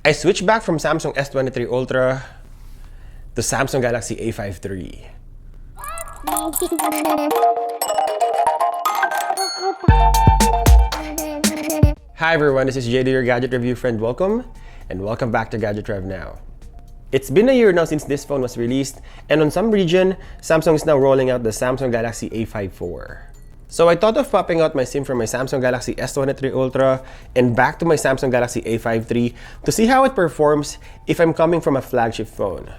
I switched back from Samsung S23 Ultra to Samsung Galaxy A53. Hi everyone, this is JD, your gadget review friend. Welcome back to Gadget Rev Now. It's been a year now since this phone was released, and on some region, Samsung is now rolling out the Samsung Galaxy A54. So I thought of popping out my SIM from my Samsung Galaxy S23 Ultra and back to my Samsung Galaxy A53 to see how it performs if I'm coming from a flagship phone.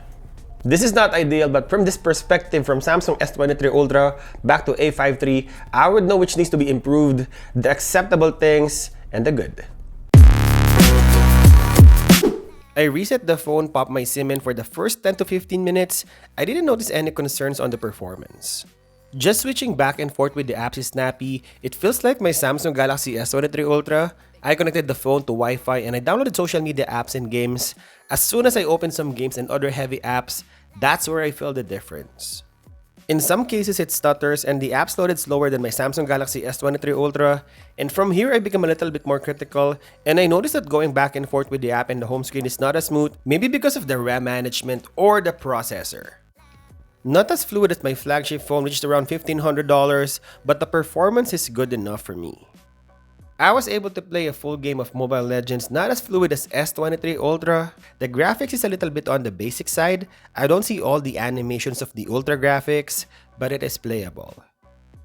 This is not ideal, but from this perspective, from Samsung S23 Ultra back to A53, I would know which needs to be improved, the acceptable things, and the good. I reset the phone, popped my SIM in. For the first 10 to 15 minutes, I didn't notice any concerns on the performance. Just switching back and forth with the apps is snappy. It feels like my Samsung Galaxy S23 Ultra. I connected the phone to Wi-Fi and I downloaded social media apps and games. As soon as I opened some games and other heavy apps, that's where I felt the difference. In some cases, it stutters and the apps loaded slower than my Samsung Galaxy S23 Ultra. And from here, I become a little bit more critical, and I noticed that going back and forth with the app and the home screen is not as smooth, maybe because of the RAM management or the processor. Not as fluid as my flagship phone, which is around $1,500, but the performance is good enough for me. I was able to play a full game of Mobile Legends, not as fluid as S23 Ultra. The graphics is a little bit on the basic side. I don't see all the animations of the Ultra graphics, but it is playable.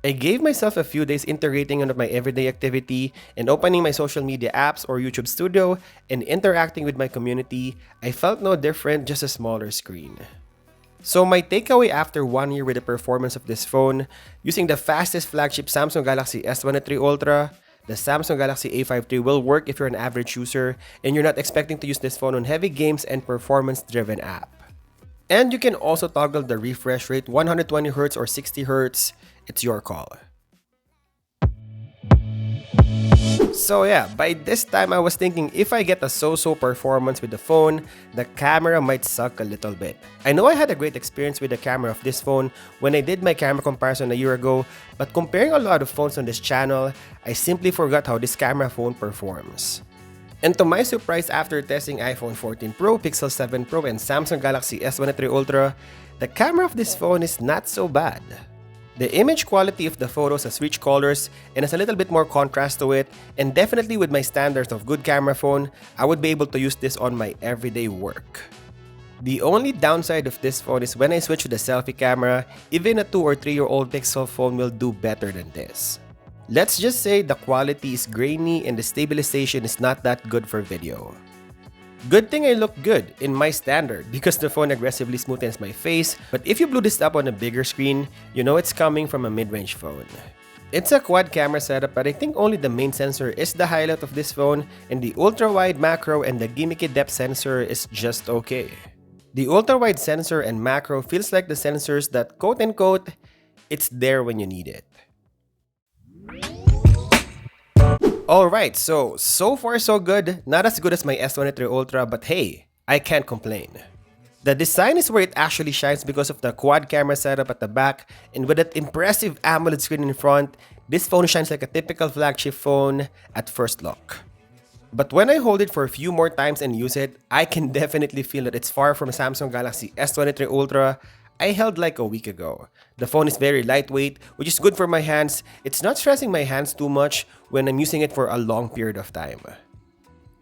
I gave myself a few days integrating into my everyday activity and opening my social media apps or YouTube Studio and interacting with my community. I felt no different, just a smaller screen. So my takeaway after 1 year with the performance of this phone, using the fastest flagship Samsung Galaxy S23 Ultra, the Samsung Galaxy A53 will work if you're an average user and you're not expecting to use this phone on heavy games and performance-driven app. And you can also toggle the refresh rate 120Hz or 60Hz. It's your call. So yeah, by this time I was thinking if I get a so-so performance with the phone, the camera might suck a little bit. I know I had a great experience with the camera of this phone when I did my camera comparison a year ago, but comparing a lot of phones on this channel, I simply forgot how this camera phone performs. And to my surprise, after testing iPhone 14 Pro, Pixel 7 Pro, and Samsung Galaxy S23 Ultra, the camera of this phone is not so bad. The image quality of the photos has rich colors and has a little bit more contrast to it, and definitely with my standards of good camera phone, I would be able to use this on my everyday work. The only downside of this phone is when I switch to the selfie camera, even a 2 or 3-year-old Pixel phone will do better than this. Let's just say the quality is grainy and the stabilization is not that good for video. Good thing I look good in my standard because the phone aggressively smoothens my face, but if you blew this up on a bigger screen, you know it's coming from a mid-range phone. It's a quad camera setup, but I think only the main sensor is the highlight of this phone, and the ultra-wide macro and the gimmicky depth sensor is just okay. The ultra-wide sensor and macro feels like the sensors that quote-unquote, it's there when you need it. Alright, so far so good. Not as good as my S23 Ultra, but hey, I can't complain. The design is where it actually shines because of the quad camera setup at the back, and with that impressive AMOLED screen in front, this phone shines like a typical flagship phone at first look. But when I hold it for a few more times and use it, I can definitely feel that it's far from Samsung Galaxy S23 Ultra I held like a week ago. The phone is very lightweight, which is good for my hands. It's not stressing my hands too much when I'm using it for a long period of time.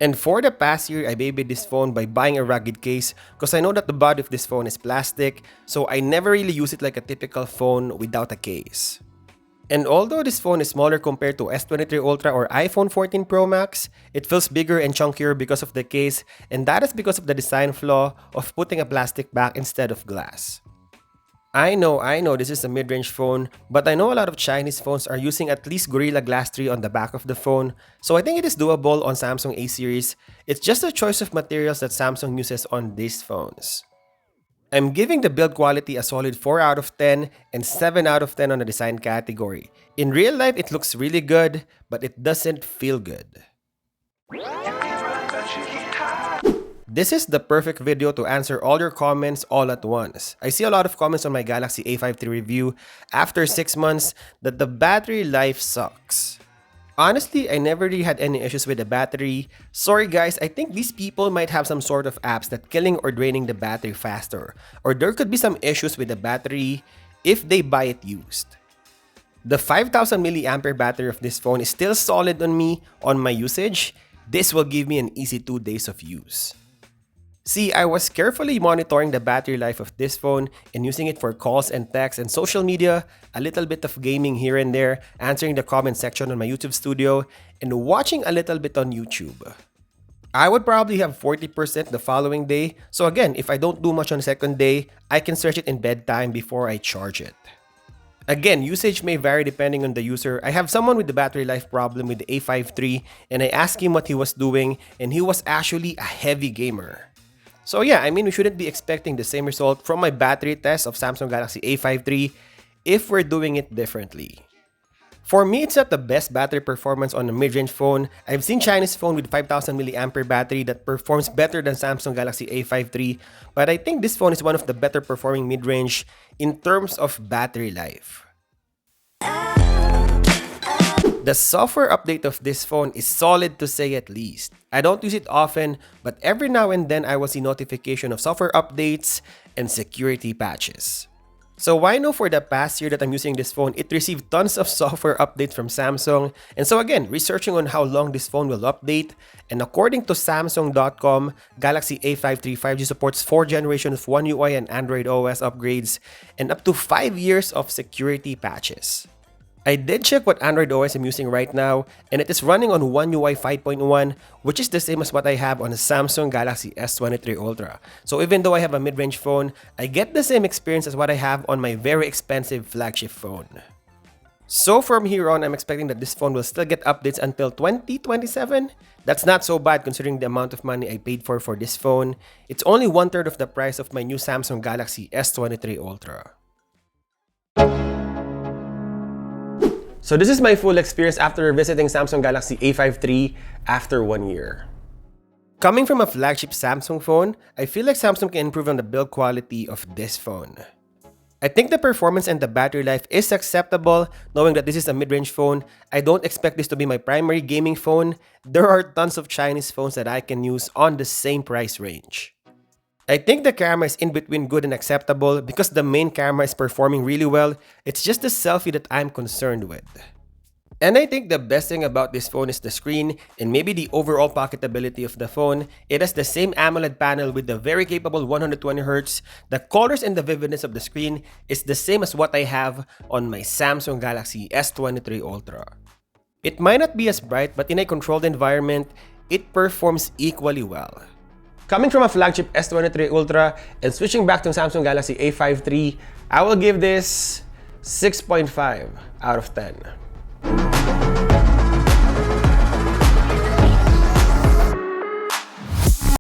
And for the past year, I babied this phone by buying a rugged case because I know that the body of this phone is plastic, so I never really use it like a typical phone without a case. And although this phone is smaller compared to S23 Ultra or iPhone 14 Pro Max, it feels bigger and chunkier because of the case, and that is because of the design flaw of putting a plastic back instead of glass. I know this is a mid-range phone, but I know a lot of Chinese phones are using at least Gorilla Glass 3 on the back of the phone, so I think it is doable on Samsung A series. It's just a choice of materials that Samsung uses on these phones. I'm giving the build quality a solid 4 out of 10 and 7 out of 10 on the design category. In real life, it looks really good, but it doesn't feel good. This is the perfect video to answer all your comments all at once. I see a lot of comments on my Galaxy A53 review after 6 months that the battery life sucks. Honestly, I never really had any issues with the battery. Sorry guys, I think these people might have some sort of apps that killing or draining the battery faster. Or there could be some issues with the battery if they buy it used. The 5000 milliampere battery of this phone is still solid on me on my usage. This will give me an easy 2 days of use. See, I was carefully monitoring the battery life of this phone and using it for calls and texts and social media, a little bit of gaming here and there, answering the comment section on my YouTube studio, and watching a little bit on YouTube. I would probably have 40% the following day, so again, if I don't do much on the second day, I can search it in bedtime before I charge it. Again, usage may vary depending on the user. I have someone with the battery life problem with the A53 and I asked him what he was doing and he was actually a heavy gamer. So yeah, I mean we shouldn't be expecting the same result from my battery test of Samsung Galaxy A53 if we're doing it differently. For me, it's not the best battery performance on a mid-range phone. I've seen Chinese phone with 5000 milliampere battery that performs better than Samsung Galaxy A53, but I think this phone is one of the better performing mid-range in terms of battery life. The software update of this phone is solid to say at least. I don't use it often, but every now and then I will see notification of software updates and security patches. So I know for the past year that I'm using this phone, it received tons of software updates from Samsung. And so again, researching on how long this phone will update, and according to Samsung.com, Galaxy A53 5G supports 4 generations of One UI and Android OS upgrades, and up to 5 years of security patches. I did check what Android OS I'm using right now, and it is running on One UI 5.1, which is the same as what I have on a Samsung Galaxy S23 Ultra. So even though I have a mid-range phone, I get the same experience as what I have on my very expensive flagship phone. So from here on, I'm expecting that this phone will still get updates until 2027. That's not so bad considering the amount of money I paid for this phone. It's only 1/3 of the price of my new Samsung Galaxy S23 Ultra. So this is my full experience after visiting Samsung Galaxy A53 after 1 year. Coming from a flagship Samsung phone, I feel like Samsung can improve on the build quality of this phone. I think the performance and the battery life is acceptable. Knowing that this is a mid-range phone, I don't expect this to be my primary gaming phone. There are tons of Chinese phones that I can use on the same price range. I think the camera is in between good and acceptable because the main camera is performing really well. It's just the selfie that I'm concerned with. And I think the best thing about this phone is the screen and maybe the overall pocketability of the phone. It has the same AMOLED panel with the very capable 120Hz. The colors and the vividness of the screen is the same as what I have on my Samsung Galaxy S23 Ultra. It might not be as bright, but in a controlled environment, it performs equally well. Coming from a flagship S23 Ultra and switching back to Samsung Galaxy A53, I will give this 6.5 out of 10.